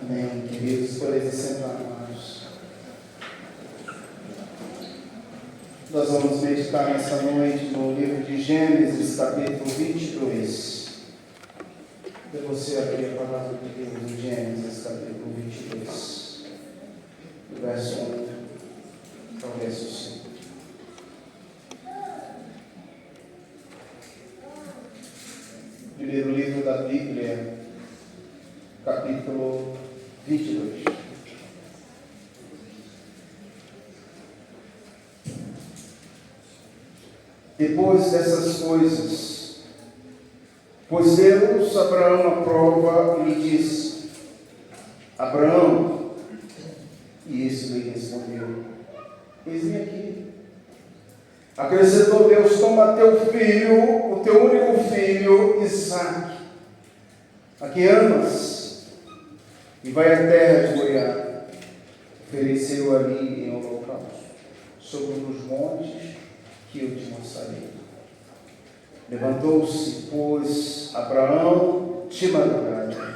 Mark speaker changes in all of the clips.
Speaker 1: Amém, queridos, podem se sentar, amados. Nós vamos meditar nessa noite no livro de Gênesis, capítulo 22. Eu você abrir a palavra de Deus em Gênesis, capítulo 22, do verso 1 ao verso 5. Primeiro livro da Bíblia, capítulo 22. Depois dessas coisas, pôs Deus Abraão à prova e lhe disse: Abraão, e este lhe respondeu: Eis-me aqui. Acrescentou Deus: Toma teu filho, o teu único filho, Isaque, a que amas, e vai à terra de Moriá. Ofereceu ali em holocausto, sobre um dos montes que eu te mostrarei. Levantou-se, pois, Abraão de madrugada,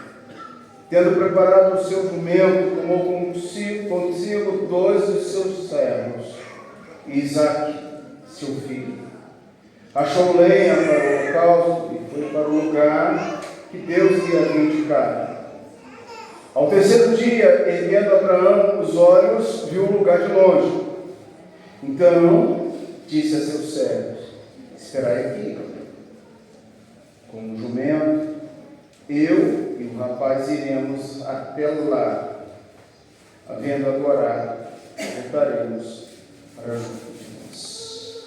Speaker 1: tendo preparado o seu jumento, tomou consigo 2 dos seus servos, e Isaque, seu filho. Achou lenha para o holocausto e foi para o lugar que Deus lhe havia indicado. Ao terceiro dia, erguendo Abraão os olhos, viu o lugar de longe. Então disse a seus servos: Esperai aqui, com o jumento, eu e o rapaz iremos até lá. Havendo adorado, voltaremos para junto de nós.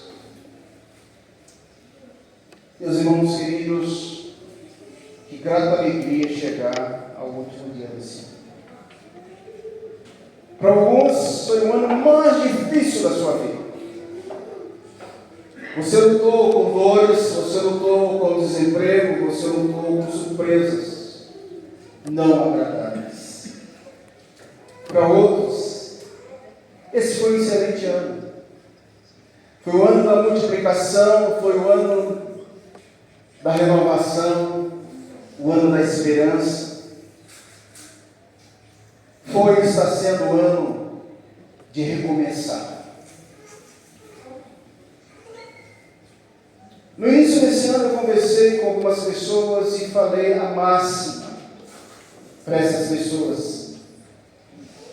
Speaker 1: Meus irmãos queridos, que grata alegria chegar ao último dia desse ano. Para alguns foi o ano mais difícil da sua vida. Você lutou com dores, você lutou com desemprego, você lutou com surpresas não agradáveis. Para outros, esse foi um excelente ano. Foi o ano da multiplicação, foi o ano da renovação, o ano da esperança. Foi e está sendo o ano de recomeçar. No início desse ano eu conversei com algumas pessoas e falei a máxima para essas pessoas: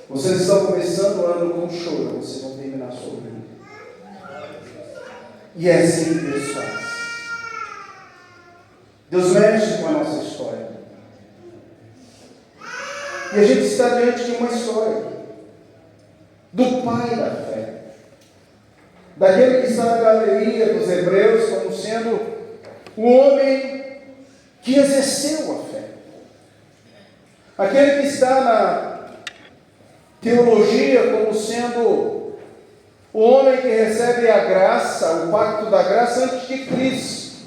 Speaker 1: vocês estão começando o ano com choro, vocês vão terminar sorrindo. E é assim que Deus faz. Deus mexe com a nossa história. E a gente está diante de uma história do pai da fé, daquele que está na galeria dos Hebreus como sendo o homem que exerceu a fé, aquele que está na teologia como sendo o homem que recebe a graça, o pacto da graça antes de Cristo.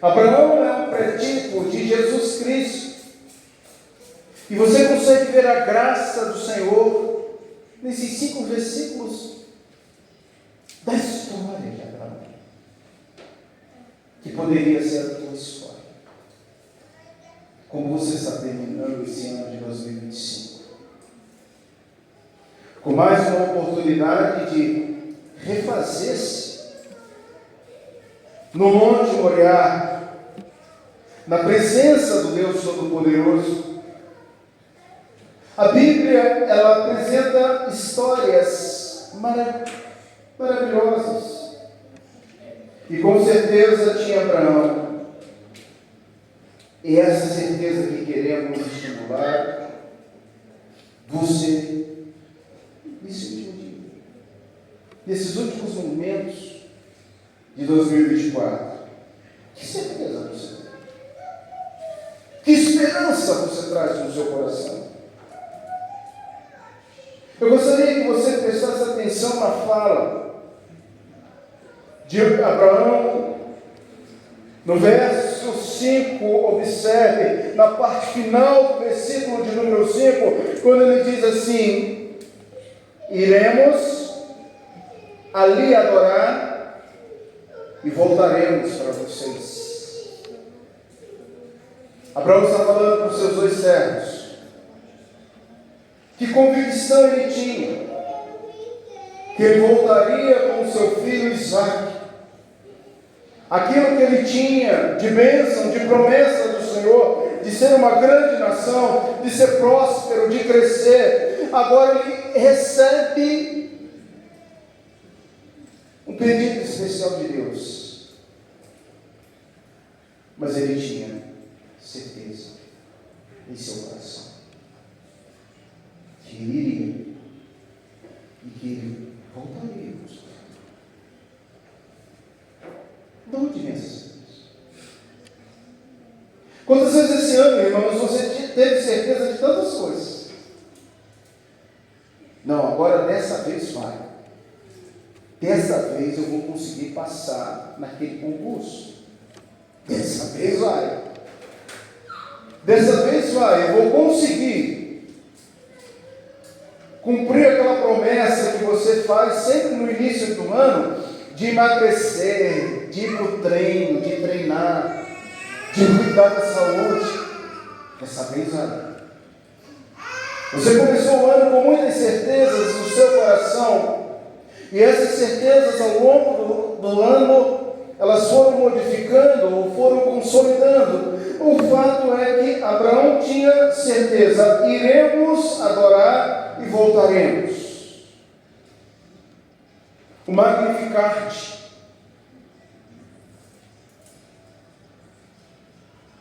Speaker 1: Abraão é um pré-tipo de Jesus Cristo. E você consegue ver a graça do Senhor nesses 5 versículos da história de Abraão, que poderia ser a tua história. Como você está terminando esse ano de 2025? Com mais uma oportunidade de refazer-se no Monte Moriá, na presença do Deus Todo-Poderoso. A Bíblia, ela apresenta histórias maravilhosas. E com certeza tinha Abraão. E essa certeza que queremos estimular você nesse último dia, nesses últimos momentos de 2024. Que certeza você tem? Que esperança você traz no seu coração? Eu gostaria que você prestasse atenção na fala de Abraão, no verso 5, observe, na parte final do versículo de número 5, quando ele diz assim: iremos ali adorar e voltaremos para vocês. Abraão está falando com seus 2 servos, Que convicção ele tinha? Que ele voltaria com o seu filho Isaque. Aquilo que ele tinha de bênção, de promessa do Senhor, de ser uma grande nação, de ser próspero, de crescer, agora ele recebe um pedido especial de Deus. Mas ele tinha certeza em seu coração que ele iria e que ele voltaria. De onde vem essas coisas? Quantas vezes esse ano, irmãos, você teve certeza de tantas coisas? Não, agora dessa vez vai. Dessa vez eu vou conseguir passar naquele concurso. Dessa vez vai. Dessa vez vai. Eu vou conseguir cumprir aquela promessa que você faz sempre no início do ano, de emagrecer, de ir para o treino, de treinar, de cuidar da saúde. Dessa vez vai. Você começou o ano com muitas certezas no seu coração, e essas certezas ao longo do ano, elas foram modificando ou foram consolidando. O fato é que Abraão tinha certeza: iremos adorar e voltaremos. O Magnificat,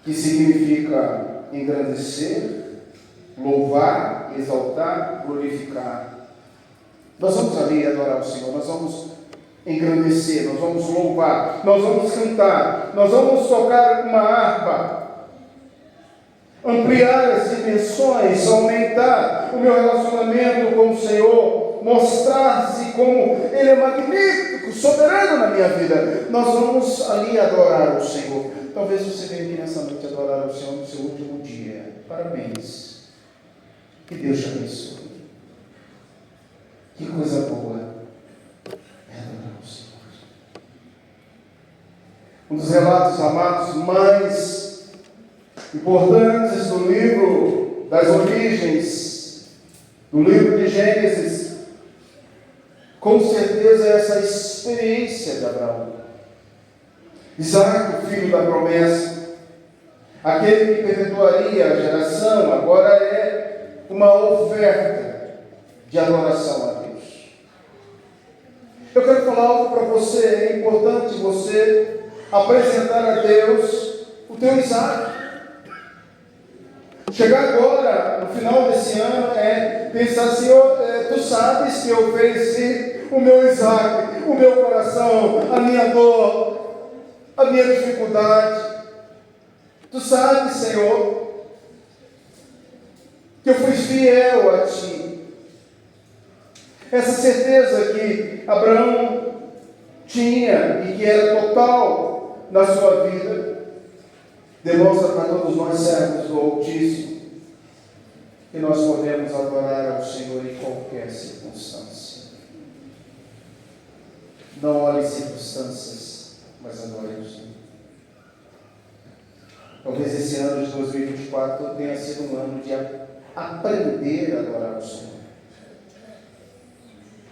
Speaker 1: que significa engrandecer, louvar, exaltar, glorificar. Nós vamos ali adorar o Senhor, nós vamos engrandecer, nós vamos louvar, nós vamos cantar, nós vamos tocar uma harpa, ampliar as dimensões, aumentar o meu relacionamento com o Senhor, mostrar-se como Ele é magnífico, soberano na minha vida. Nós vamos ali adorar o Senhor. Talvez você venha aqui nessa noite adorar o Senhor no seu último dia. Parabéns. Que Deus te abençoe. Que coisa boa é adorar o Senhor. Um dos relatos, amados, mais importantes do livro das origens, do livro de Gênesis, com certeza é essa experiência de Abraão. Isaque, o filho da promessa, aquele que perpetuaria a geração, agora é uma oferta de adoração a Deus. Eu quero falar algo para você. É importante você apresentar a Deus o teu Isaque. Chegar agora, no final desse ano, é pensar: Senhor, Tu sabes que eu ofereci o meu Isaque, o meu coração, a minha dor, a minha dificuldade. Tu sabes, Senhor, que eu fui fiel a Ti. Essa certeza que Abraão tinha e que era total na sua vida, demonstra para todos nós, servos do Altíssimo, que nós podemos adorar ao Senhor em qualquer circunstância. Não olhe circunstâncias, mas adore o Senhor. Talvez esse ano de 2024 tenha sido um ano de aprender a adorar o Senhor.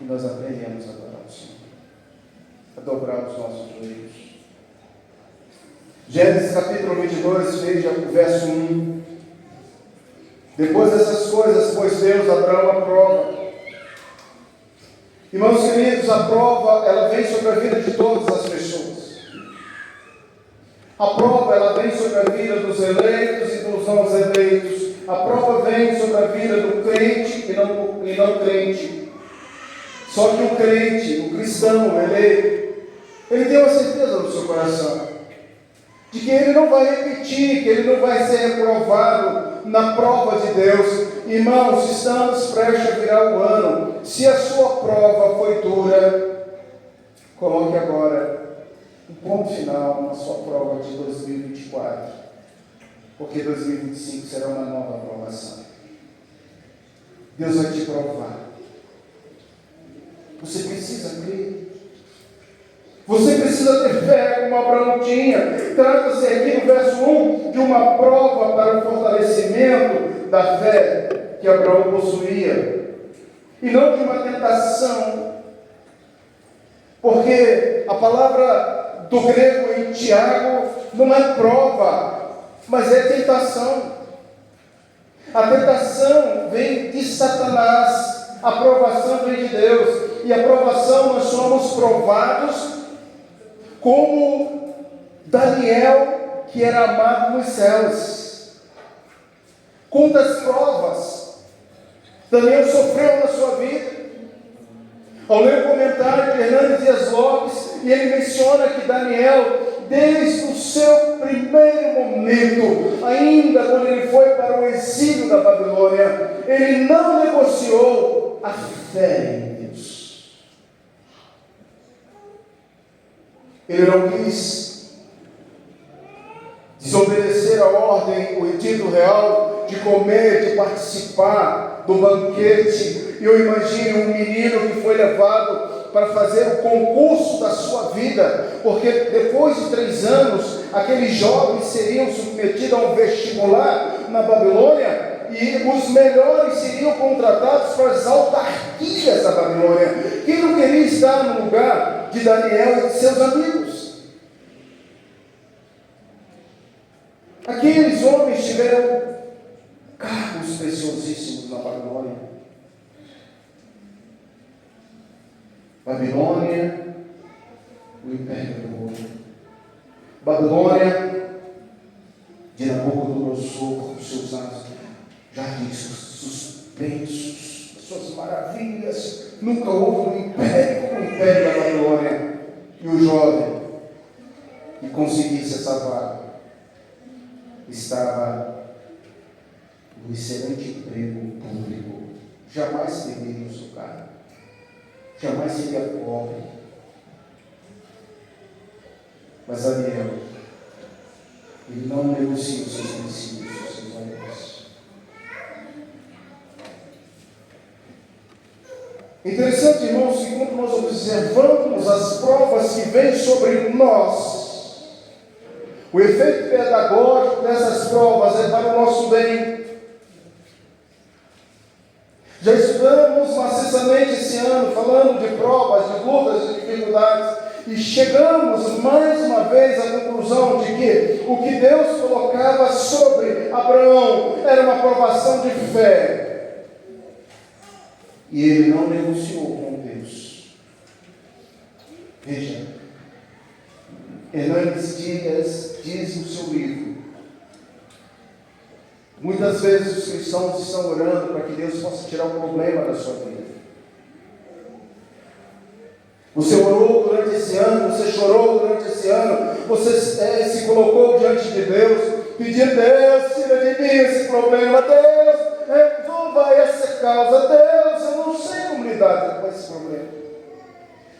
Speaker 1: E nós aprendemos a adorar o Senhor, a dobrar os nossos joelhos. Gênesis capítulo 22, veja o verso 1. Depois dessas coisas, pôs Deus Abraão à prova. Irmãos queridos, a prova, ela vem sobre a vida de todas as pessoas. A prova, ela vem sobre a vida dos eleitos e dos não eleitos. A prova vem sobre a vida do crente e não crente. Só que o crente, o cristão, o eleito, ele tem uma certeza no seu coração de que ele não vai repetir, que ele não vai ser reprovado na prova de Deus. Irmãos, estamos prestes a virar o ano. Se a sua prova foi dura, coloque agora um ponto final na sua prova de 2024, porque 2025 será uma nova aprovação. Deus vai te provar. Você precisa crer. Você precisa ter fé como Abraão tinha. Trata-se aqui no verso 1 de uma prova para o fortalecimento da fé que Abraão possuía, e não de uma tentação, porque a palavra do grego em Tiago não é prova, mas é tentação. A tentação vem de Satanás, a provação vem de Deus, e a provação nós somos provados como Daniel, que era amado nos céus. Quantas provas Daniel sofreu na sua vida? Ao ler o comentário de Hernandes Dias Lopes, e ele menciona que Daniel, desde o seu primeiro momento, ainda quando ele foi para o exílio da Babilônia, ele não negociou a fé em Deus. Ele não quis desobedecer a ordem, o edito real de comer, de participar do banquete. E eu imagino um menino que foi levado para fazer o concurso da sua vida, porque depois de 3 anos, aqueles jovens seriam submetidos a um vestibular na Babilônia, e os melhores seriam contratados para as autarquias da Babilônia. Quem não queria estar no lugar de Daniel e de seus amigos? Aqueles homens tiveram cargos preciosíssimos na Babilônia. Babilônia, o império do mundo. Babilônia de Nabucodonosor, os seus jardins suspensos, suas maravilhas. Nunca houve um império como o império da Babilônia. E o jovem que conseguisse essa vaga estava no excelente emprego público. Jamais perderia o seu cargo, jamais seria pobre. Mas Daniel, ele não negocia os seus princípios, os seus valores. Interessante, irmãos, que quando nós observamos as provas que vêm sobre nós, o efeito pedagógico dessas provas é para o nosso bem. Já estudamos maciçamente esse ano, falando de provas, de lutas, de dificuldades, e chegamos mais uma vez à conclusão de que o que Deus colocava sobre Abraão era uma provação de fé. E ele não negociou com Deus. Veja, Hernandes Dias diz no seu livro: muitas vezes os cristãos estão orando para que Deus possa tirar um problema da sua vida. Você orou durante esse ano, você chorou durante esse ano, você se colocou diante de Deus, pedindo: Deus, tira de mim esse problema, Deus, resolva essa causa, Deus, eu não sei como lidar com esse problema.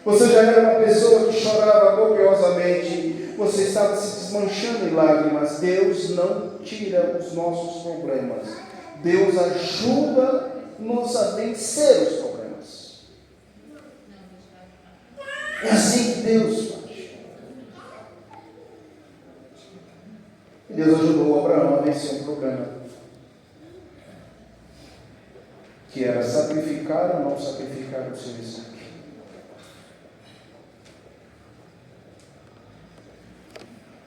Speaker 1: Você já era uma pessoa que chorava copiosamente, você estava se desmanchando em lágrimas. Deus não tira os nossos problemas, Deus ajuda-nos a vencer os problemas. É assim que Deus faz. Deus ajudou Abraão a vencer um problema, que era sacrificar ou não sacrificar o seu Isaque.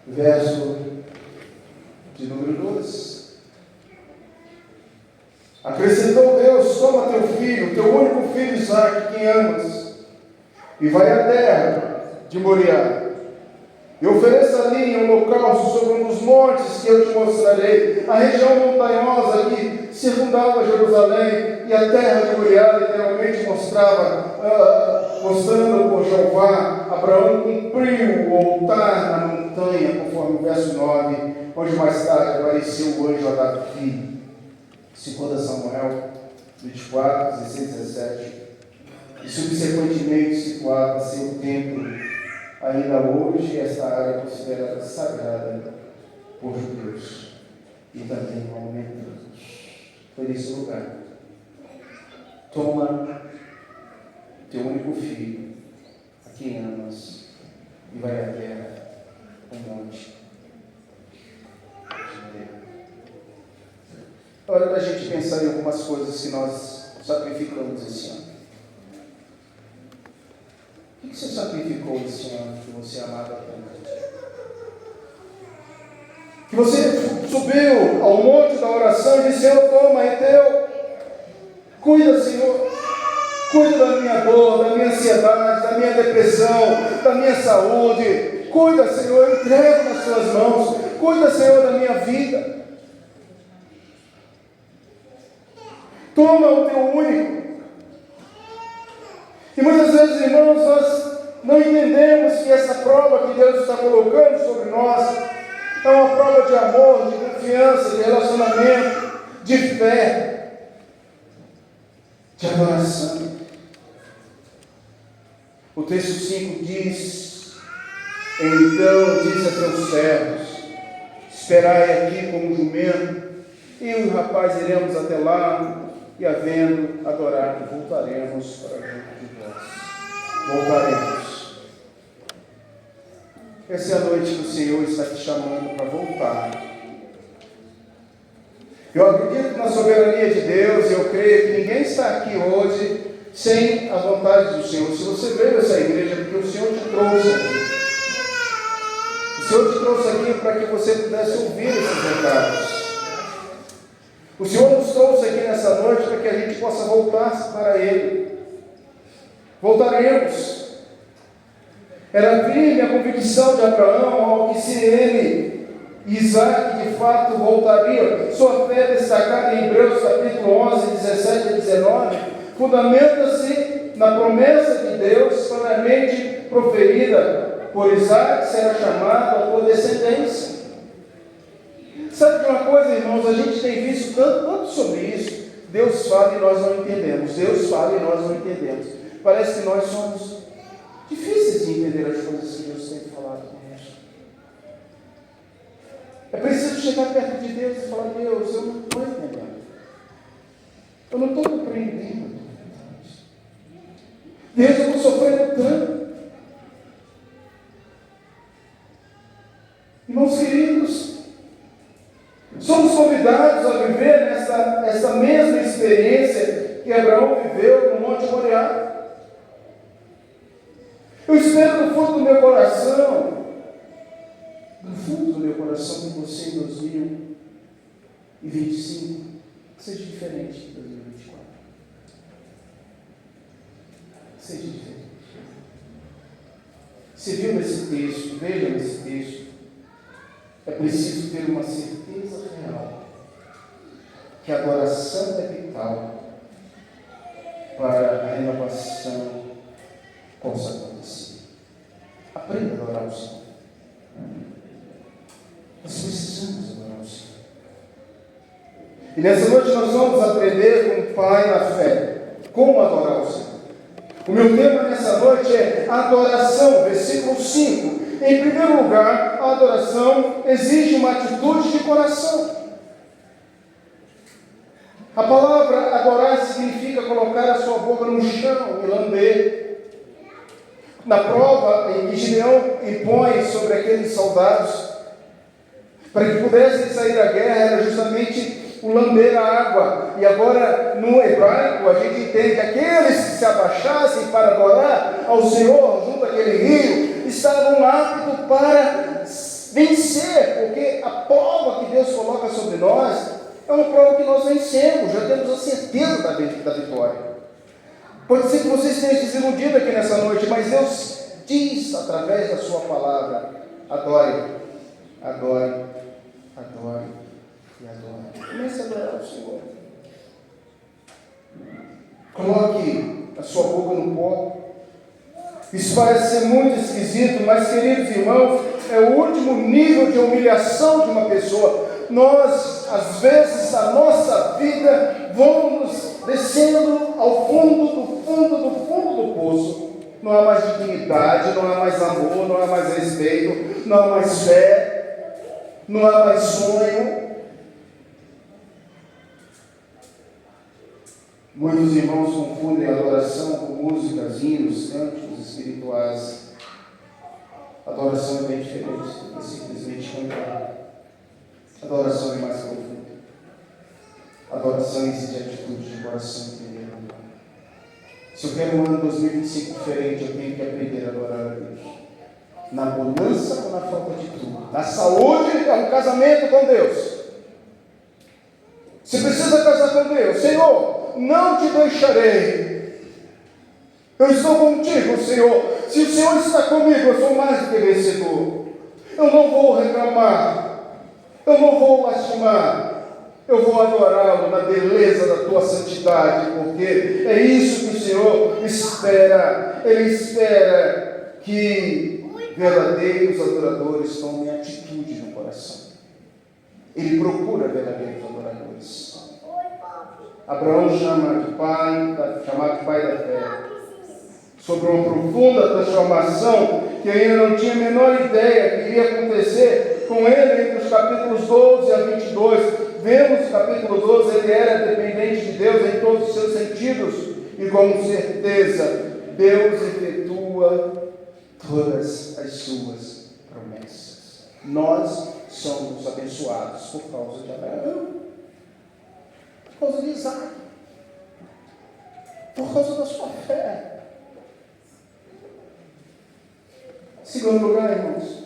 Speaker 1: Verso de número 12. Acrescentou Deus: toma teu filho, teu único filho Isaque, quem amas, e vai à terra de Moriá, e ofereça ali um holocausto sobre um dos montes que eu te mostrarei. A região montanhosa que circundava Jerusalém, e a terra de Moriá literalmente mostrando por Jeová. Abraão cumpriu o altar na montanha, conforme o verso 9, onde mais tarde apareceu o anjo a Davi. 2 Samuel 24, 16, 17. E subsequentemente situava-se o templo. Ainda hoje esta área é considerada sagrada por judeus e também maometanos. Foi nesse lugar: toma teu único filho, a quem amas, e vai até o monte. É hora da gente pensar em algumas coisas que nós sacrificamos esse ano. O que você sacrificou esse ano que você amava tanto? Que você subiu ao monte da oração e disse: Senhor, toma, é teu. Cuida, Senhor. Cuida da minha dor, da minha ansiedade, da minha depressão, da minha saúde. Cuida, Senhor, eu entrego nas tuas mãos. Cuida, Senhor, da minha vida. Toma o teu único. E muitas vezes, irmãos, nós não entendemos que essa prova que Deus está colocando sobre nós é uma prova de amor, de confiança, de relacionamento, de fé, de adoração. O texto 5 diz: então disse a seus servos: esperai aqui como jumento, e o rapaz iremos até lá, e havendo adorado, voltaremos para junto de vós. Voltaremos. Essa é a noite que o Senhor está te chamando para voltar. Eu acredito na soberania de Deus, e eu creio que ninguém está aqui hoje sem a vontade do Senhor. Se você veio a essa igreja, é porque o Senhor te trouxe aqui. O Senhor te trouxe aqui para que você pudesse ouvir esses recados. O Senhor nos trouxe aqui nessa noite para que a gente possa voltar para Ele. Voltaremos. Era firme a convicção de Abraão ao que se ele, Isaac, de fato voltaria. Sua fé destacada em Hebreus capítulo 11, 17 a 19, fundamenta-se na promessa de Deus claramente proferida: por Isaac será chamado a tua descendência. Sabe de uma coisa, irmãos? A gente tem visto tanto sobre isso. Deus fala e nós não entendemos. Deus fala e nós não entendemos. Parece que nós somos difíceis de entender as coisas que Deus tem falado conosco. É preciso chegar perto de Deus e falar: Deus, eu não estou entendendo. Eu não estou compreendendo. Deus, eu estou sofrendo tanto. Irmãos queridos, somos convidados a viver essa mesma experiência que Abraão viveu no Monte Moriá. Eu espero do fundo do meu coração, que você em 2025 seja diferente de 2024. Seja diferente. Você viu nesse texto, veja nesse texto, é preciso ter uma certeza real que a adoração é vital para a renovação possa acontecer. Aprenda a adorar o Senhor. Nós precisamos adorar o Senhor. E nessa noite nós vamos aprender com o Pai na fé como adorar o Senhor. O meu tema nessa noite é adoração, versículo 5. Em primeiro lugar, a adoração exige uma atitude de coração. A palavra adorar significa colocar a sua boca no chão e lamber. Na prova em que Gideão impõe sobre aqueles soldados, para que pudessem sair da guerra, era justamente o lamber a água. E agora, no hebraico, a gente entende que aqueles que se abaixassem para adorar ao Senhor junto àquele rio, estavam aptos para vencer, porque a prova que Deus coloca sobre nós é uma prova que nós vencemos, já temos a certeza da vitória. Pode ser que você esteja desiludido aqui nessa noite, mas Deus diz através da sua palavra: adore, adore, adore e adore. Comece a adorar o Senhor. Coloque a sua boca no pó. Isso parece ser muito esquisito, mas, queridos irmãos, é o último nível de humilhação de uma pessoa. Nós, às vezes, a nossa vida vamos descendo ao fundo do poço. Não há mais dignidade, não há mais amor, não há mais respeito, não há mais fé, não há mais sonho. Muitos irmãos confundem a adoração com músicas, hinos, cânticos espirituais. Adoração é bem diferente do que simplesmente cantar. Adoração é mais profunda. Adoração exige atitude de coração em primeiro lugar. Se eu quero um ano 2025 diferente, eu tenho que aprender a adorar a Deus. Na bonança ou na falta de tudo. Na saúde, no casamento com Deus. Você precisa casar com Deus. Senhor, não te deixarei. Eu estou contigo, Senhor. Se o Senhor está comigo, eu sou mais do que vencedor. Eu não vou reclamar. Eu não vou lastimar. Eu vou adorá-lo na beleza da tua santidade, porque é isso que o Senhor espera. Ele espera que verdadeiros adoradores tomem atitude no coração. Ele procura verdadeiros adoradores. Abraão chamado de pai da fé, sobre uma profunda transformação que ainda não tinha a menor ideia que iria acontecer com ele entre os capítulos 12 a 22. Vemos no capítulo 12, ele era dependente de Deus em todos os seus sentidos, e com certeza Deus efetua todas as suas promessas. Nós somos abençoados por causa de Abraão, por causa de Isaac, por causa da sua fé. Segundo lugar, irmãos,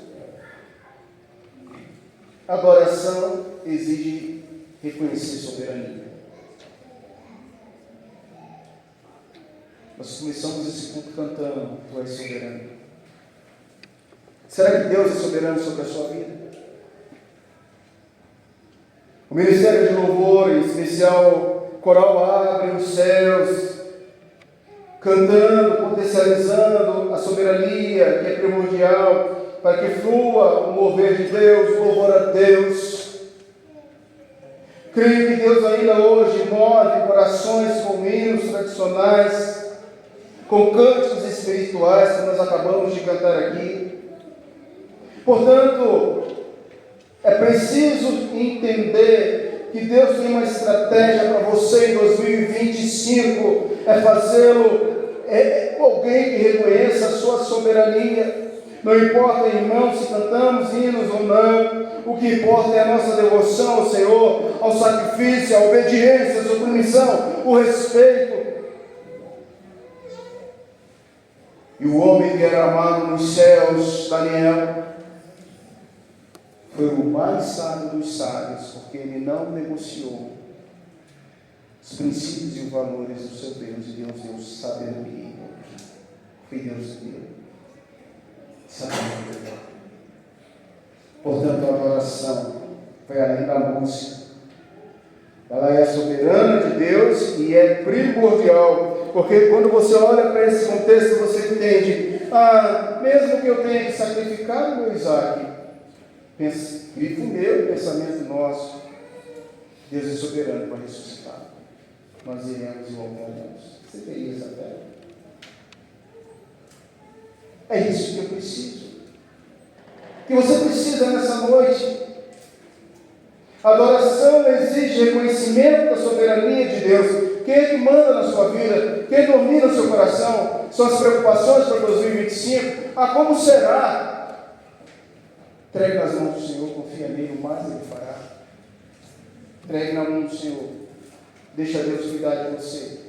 Speaker 1: adoração exige reconhecer soberania. Nós começamos esse culto cantando: Tu és soberano. Será que Deus é soberano sobre a sua vida? O ministério de louvor, em especial coral, abre os céus, cantando, potencializando a soberania que é primordial para que flua o mover de Deus, o louvor a Deus. Creio que Deus ainda hoje move corações com hinos tradicionais, com cânticos espirituais que nós acabamos de cantar aqui. Portanto, é preciso entender que Deus tem uma estratégia para você em 2025, é fazê-lo alguém que reconheça a sua soberania. Não importa, irmãos, se cantamos hinos ou não, o que importa é a nossa devoção ao Senhor, ao sacrifício, à obediência, à submissão, o respeito. E o homem que era amado nos céus, Daniel, foi o mais sábio dos sábios, porque ele não negociou os princípios e os valores do seu Deus, e Deus deu sabedoria. Foi Deus que deu sabedoria. Portanto, a adoração foi além da música. Ela é soberana de Deus e é primordial, porque quando você olha para esse contexto, você entende: mesmo que eu tenha que sacrificar o meu Isaac, grifo meu, pensamento nosso, Deus é soberano para ressuscitar. Nós iremos e voltaremos. Você teria essa fé? É isso que eu preciso. Que você precisa nessa noite. A adoração exige reconhecimento da soberania de Deus. Quem é que manda na sua vida? Quem domina o seu coração? São as preocupações para 2025. Como será? Entregue nas mãos do Senhor, confia nele, o mais ele fará. Entregue na mão do Senhor. Deixa Deus cuidar de você.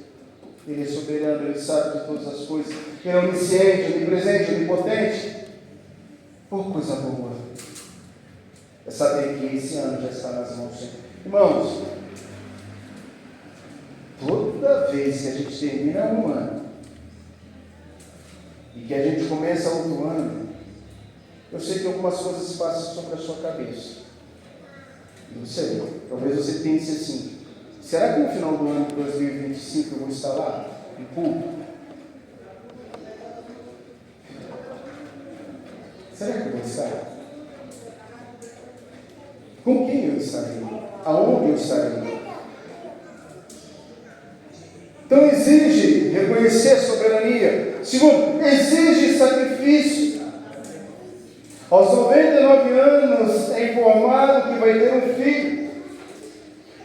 Speaker 1: Ele é soberano, Ele sabe de todas as coisas. Ele é onisciente, onipresente, onipotente. Por coisa boa é saber que esse ano já está nas mãos do Senhor. Irmãos, toda vez que a gente termina um ano e que a gente começa outro ano, eu sei que algumas coisas passam sobre a sua cabeça. Não sei, talvez você pense assim: será que no final do ano de 2025 eu vou estar lá, em culto? Será que eu vou estar? Com quem eu estarei? Aonde eu estarei? Então exige reconhecer a soberania. Segundo, exige sacrifício. Aos 99 anos é informado que vai ter um filho.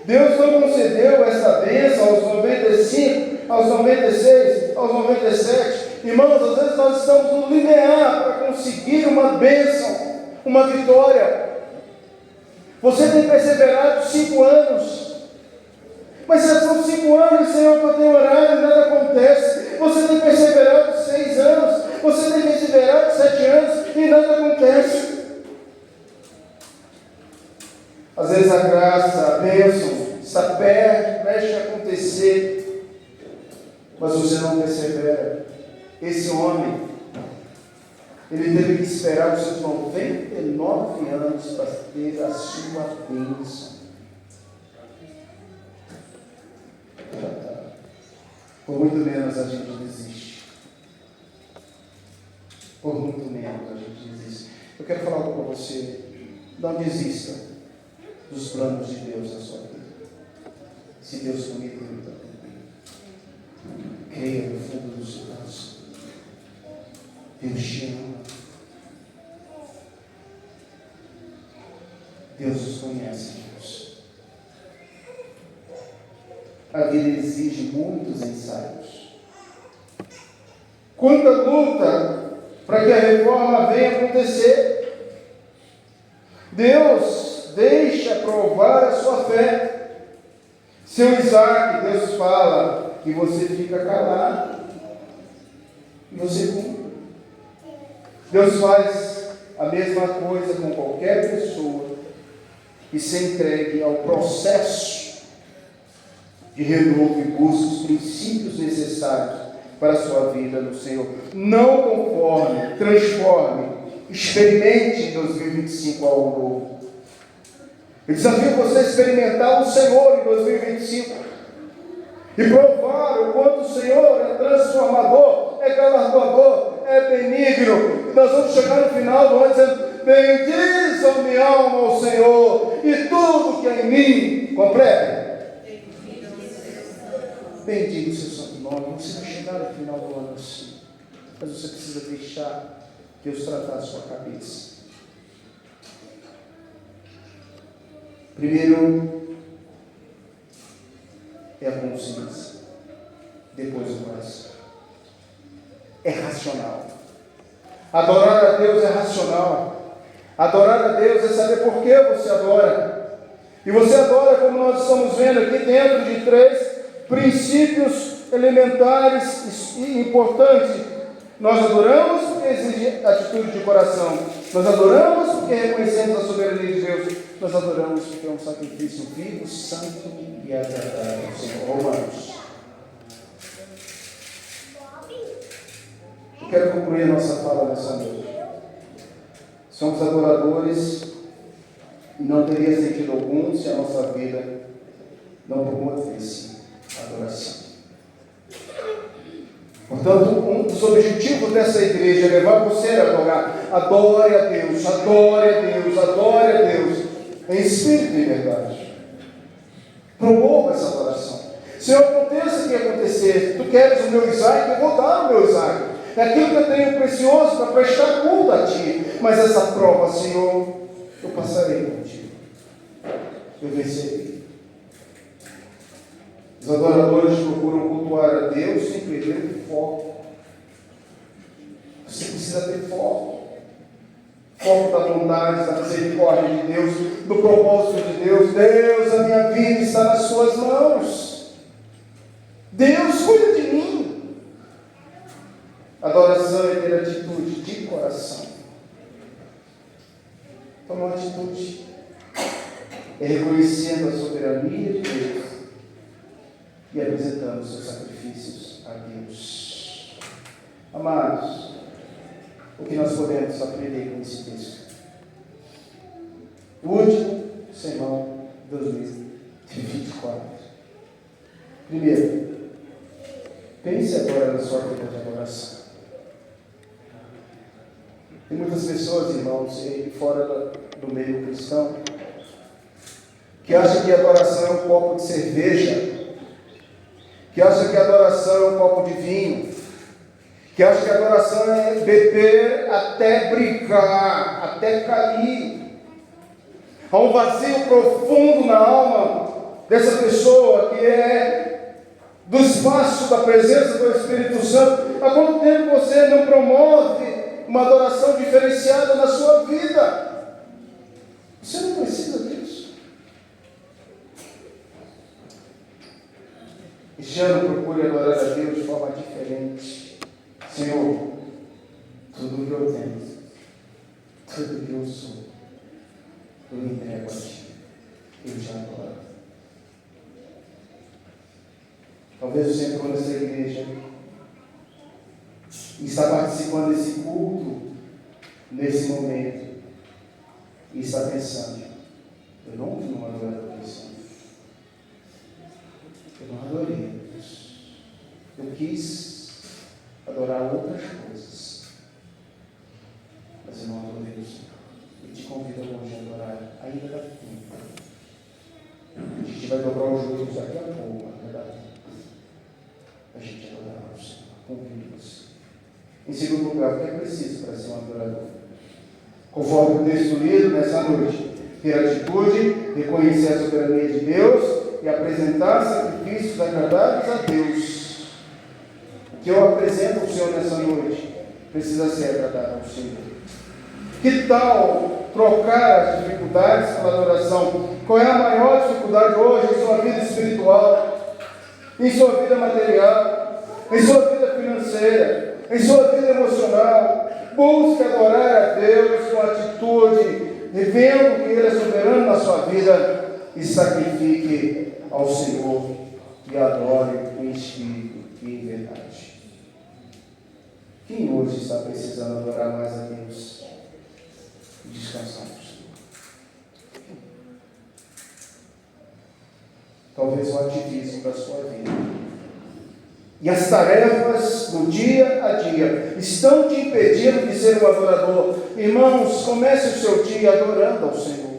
Speaker 1: Deus não concedeu essa bênção aos 95, aos 96, aos 97. Irmãos, às vezes nós estamos no linear para conseguir uma bênção, uma vitória. Você tem perseverado 5 anos. Mas já são 5 anos, Senhor, que eu tenho orado e nada acontece. Você tem perseverado 6 anos. Você tem perseverado 7 anos e nada acontece. Às vezes a graça, a bênção está perto, prestes a acontecer, mas você não persevera. Esse homem, ele teve que esperar os seus 99 anos para ter a sua bênção. Por muito menos a gente desiste. Por muito menos a gente desiste. Eu quero falar algo para você. Não desista dos planos de Deus na sua vida. Se Deus prometeu, está cumprindo. Creia no fundo do seu coração. Deus te ama. Deus os conhece, Deus. A vida exige muitos ensaios. Quanta luta para que a reforma venha acontecer. Deus deixa provar a sua fé. Seu Isaac, Deus fala que você fica calado. E você cumpre. Deus faz a mesma coisa com qualquer pessoa que se entregue ao processo de renovo e busque os princípios necessários para a sua vida no Senhor. Não conforme, transforme, experimente em 2025 algo novo. Eu desafio você a experimentar o Senhor em 2025 e provar o quanto o Senhor é transformador, é galardoador, é benigno. E nós vamos chegar no final do ano dizendo: bendiz a minha alma ao Senhor e tudo que é em mim. Completa. Bendito o seu santo nome. Você vai chegar no final do ano assim, mas você precisa deixar Deus tratar a sua cabeça. Primeiro é a consciência, depois o coração. É racional. Adorar a Deus é racional. Adorar a Deus é saber por que você adora. E você adora, como nós estamos vendo aqui, dentro de 3 princípios elementares e importantes. Nós adoramos porque exige atitude de coração. Nós adoramos porque reconhecemos a soberania de Deus. Nós adoramos porque é um sacrifício vivo, santo e agradável ao Senhor. Romanos. Eu quero concluir a nossa fala nessa noite. Somos adoradores e não teria sentido algum se a nossa vida não promovesse a adoração. Portanto, um dos objetivos dessa igreja é levar você a adorar. Adore a Deus, adore a Deus, adore a Deus, em espírito e verdade. Promova essa adoração. Senhor, aconteça o que acontecer, tu queres o meu Isaac, eu vou dar o meu Isaac. É aquilo que eu tenho precioso para prestar culto a Ti. Mas essa prova, Senhor, eu passarei contigo. Eu vencerei. Os adoradores procuram cultuar a Deus sem perder o foco. Você precisa ter foco. Foco da bondade, da misericórdia de Deus, do propósito de Deus. Deus, a minha vida está nas suas mãos. Deus, cuida de mim. Adoração é ter atitude de coração. Toma uma atitude. É reconhecendo a soberania de Deus e apresentando os seus sacrifícios a Deus. Amados, o que nós podemos aprender com esse texto? O último sermão de 2024. Primeiro, pense agora na sua vida de adoração. Tem muitas pessoas, irmãos, fora do meio cristão, que acham que a adoração é um copo de cerveja, que acham que a adoração é um copo de vinho, que acham que a adoração é beber até brigar, até cair. Há um vazio profundo na alma dessa pessoa que é do espaço da presença do Espírito Santo. Há quanto tempo você não promove uma adoração diferenciada na sua vida. Você não precisa disso. Este ano procure adorar a Deus de forma diferente. Senhor, tudo que eu tenho, tudo que eu sou, eu entrego a Ti. Eu te adoro. Talvez você entrou nessa igreja e está participando desse culto nesse momento e está pensando: eu não vi um adorador desse ano. Eu não adorei a Deus. Eu quis adorar outras coisas, mas eu não adorei o Senhor. E te convido hoje a adorar ainda dá tempo. A gente vai dobrar os joelhos daqui a pouco, ainda dá tempo. A gente adorar o Senhor. Convido você. Em segundo lugar, o que é preciso para ser um adorador? Conforme o texto lido nessa noite, ter atitude, reconhecer a soberania de Deus e apresentar sacrifícios agradáveis a Deus. O que eu apresento ao Senhor nessa noite precisa ser agradável ao Senhor. Que tal trocar as dificuldades pela adoração? Qual é a maior dificuldade hoje em sua vida espiritual, em sua vida material, em sua vida financeira, em sua vida emocional? Busque adorar a Deus com atitude, vendo que Ele é soberano na sua vida, e sacrifique ao Senhor e adore em espírito e em verdade. Quem hoje está precisando adorar mais a Deus e descansar no Senhor? Talvez o ativismo da sua vida e as tarefas do dia a dia estão te impedindo de ser um adorador. Irmãos, comece o seu dia adorando ao Senhor.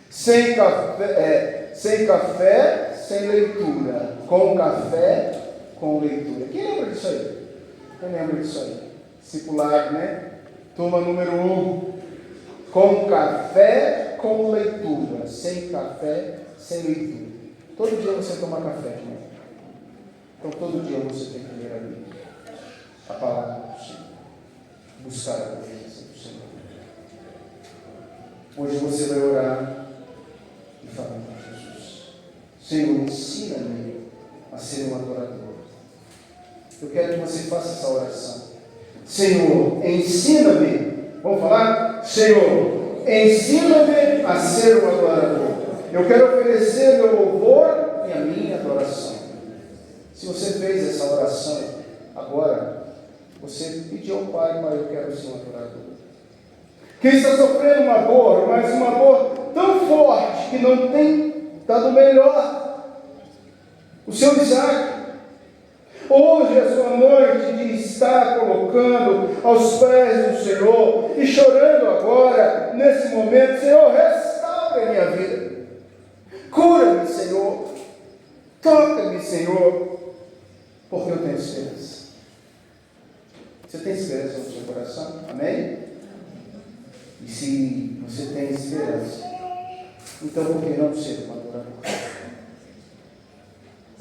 Speaker 1: Sem café, sem leitura. Com café, com leitura. Quem lembra disso aí? Quem lembra disso aí? Discipulado, né? Turma número 1. Com café, com leitura. Sem café, sem leitura. Todo dia você toma café, né? Então todo dia você tem que ler a Bíblia, a palavra do Senhor, buscar a presença do Senhor. Hoje você vai orar e falar com Jesus: Senhor, ensina-me a ser um adorador. Eu quero que você faça essa oração. Senhor, ensina-me. Vamos falar? Senhor, ensina-me a ser um adorador. Eu quero oferecer meu louvor e a minha adoração. Se você fez essa oração agora, você pediu ao Pai: Pai, eu quero ser um adorador. Quem está sofrendo uma dor, mas uma dor tão forte que não tem dado melhor, o seu Isaac. Hoje é a sua noite de estar colocando aos pés do Senhor e chorando agora, nesse momento: Senhor, restaura a minha vida. Cura-me, Senhor. Toca-me, Senhor, porque eu tenho esperança. Você tem esperança no seu coração? Amém? E se você tem esperança, então por que não ser um adorador?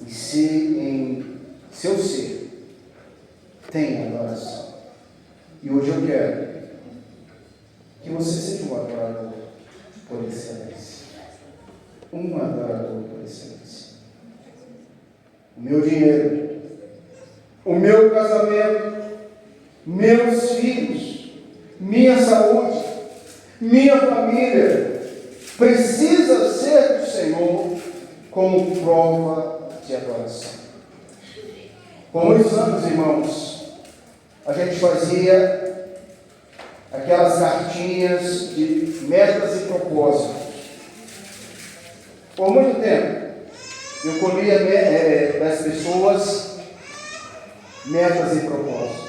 Speaker 1: E se em seu ser tem adoração, e hoje eu quero que você seja um adorador por excelência. Um adorador por excelência. O meu dinheiro, o meu casamento, meus filhos, minha saúde, minha família precisa ser do Senhor como prova de adoração. Por muitos anos, irmãos, a gente fazia aquelas cartinhas de metas e propósitos. Por muito tempo, eu colhia das pessoas metas e propósitos.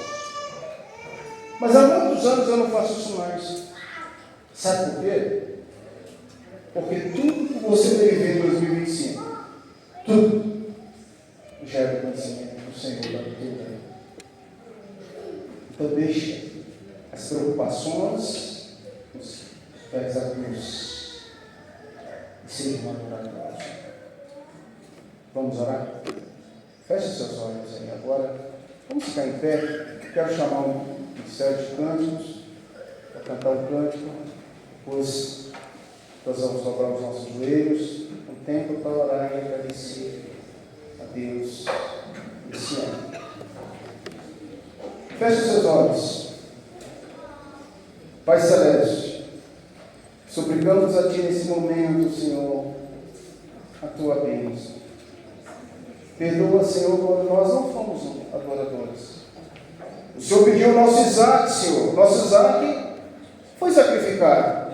Speaker 1: Mas há muitos anos eu não faço isso mais. Sabe por quê? Porque tudo que você deve ver em 2025, tudo já é do conhecimento do Senhor da vida. Então deixa as preocupações, os pés a cruz, e seja um adorador. Vamos orar? Feche seus olhos aí agora. Vamos ficar em pé. Quero chamar um ministério de cânticos. cantar um cântico, pois nós vamos dobrar os nossos joelhos, um tempo para orar e agradecer a Deus esse ano. Feche seus olhos. Pai Celeste, suplicamos a Ti nesse momento, Senhor, a Tua bênção. Perdoa, Senhor, quando nós não fomos adoradores. O Senhor pediu o nosso Isaac, Senhor. Nosso Isaac foi sacrificado.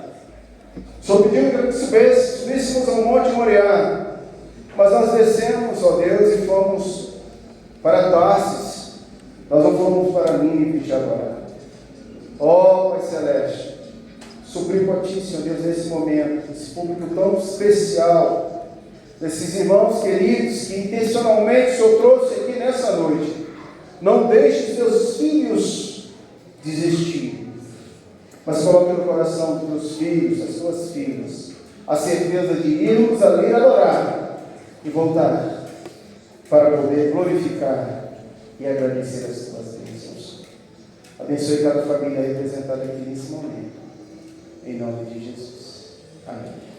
Speaker 1: O Senhor pediu que subíssemos ao Monte Moriá. Mas nós descemos, ó Deus, e fomos para Tarsis. Nós não fomos para Nínive te adorar. Ó Pai Celeste, suplico a Ti, Senhor Deus, nesse momento, esse público tão especial, desses irmãos queridos que intencionalmente o Senhor trouxe aqui nessa noite. Não deixe os Teus filhos desistir, mas coloque no coração dos Teus filhos, das Tuas filhas, a certeza de irmos ali adorar e voltar para poder glorificar e agradecer as Tuas bênçãos. Abençoe cada família representada aqui nesse momento. Em nome de Jesus. Amém.